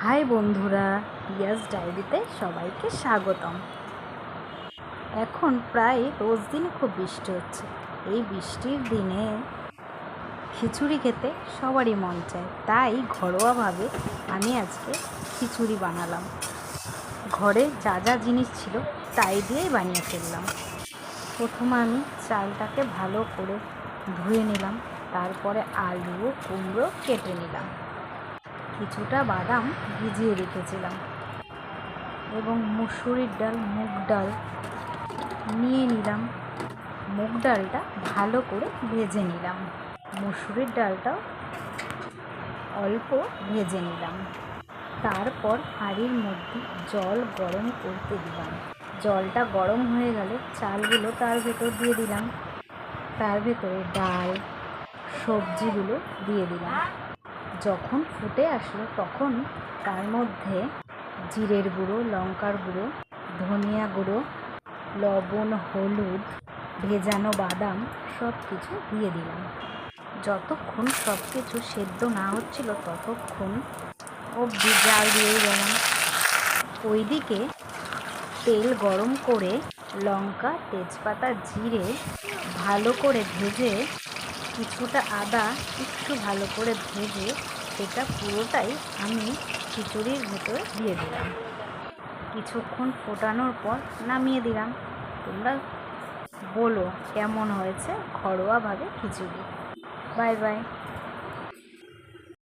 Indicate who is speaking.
Speaker 1: High বন্ধুরা, পিয়াস ডায়েরিতে সবাইকে স্বাগতম। এখন প্রায় রোজ দিন খুব বৃষ্টি হচ্ছে। এই বৃষ্টির দিনে খিচুড়ি খেতে সবারই মন চায়, তাই ঘরোয়াভাবে আমি আজকে খিচুড়ি বানালাম। ঘরে যা যা জিনিস ছিল তাই দিয়েই বানিয়ে ফেললাম। প্রথমে আমি চালটাকে ভালো করে ধুয়ে নিলাম, তারপরে আলু ও কুমড়ো কেটে নিলাম। কিছুটা বাদাম ভিজিয়ে রেখেছিলাম এবং মুসুরির ডাল, মুগ ডাল নিয়ে নিলাম। মুগ ডালটা ভালো করে ভেজে নিলাম, মুসুরির ডালটাও অল্প ভেজে নিলাম। তারপর হাঁড়ির মধ্যে জল গরম করতে দিলাম। জলটা গরম হয়ে গেলে চালগুলো তার ভেতর দিয়ে দিলাম। তার ভেতরে ডাল, সবজিগুলো দিয়ে দিলাম। যখন ফুটে আসলো তখন তার মধ্যে জিরের গুঁড়ো, লঙ্কার গুঁড়ো, ধনিয়া গুঁড়ো, লবণ, হলুদ, ভেজানো বাদাম সব কিছু দিয়ে দিলাম। যতক্ষণ সব কিছু সেদ্ধ না হচ্ছিল ততক্ষণ অবধি জাল দিয়েই গেলাম। ওইদিকে তেল গরম করে লঙ্কা, তেজপাতা, জিরে ভালো করে ভেজে, কিছুটা আদা একটু ভালো করে ভেজে সেটা পুরোটাই আমি খিচুড়ির ভেতরে দিয়ে দিলাম। কিছুক্ষণ ফোটানোর পর নামিয়ে দিলাম। তোমরা বলো কেমন হয়েছে ঘরোয়াভাবে খিচুড়ি। Bye bye.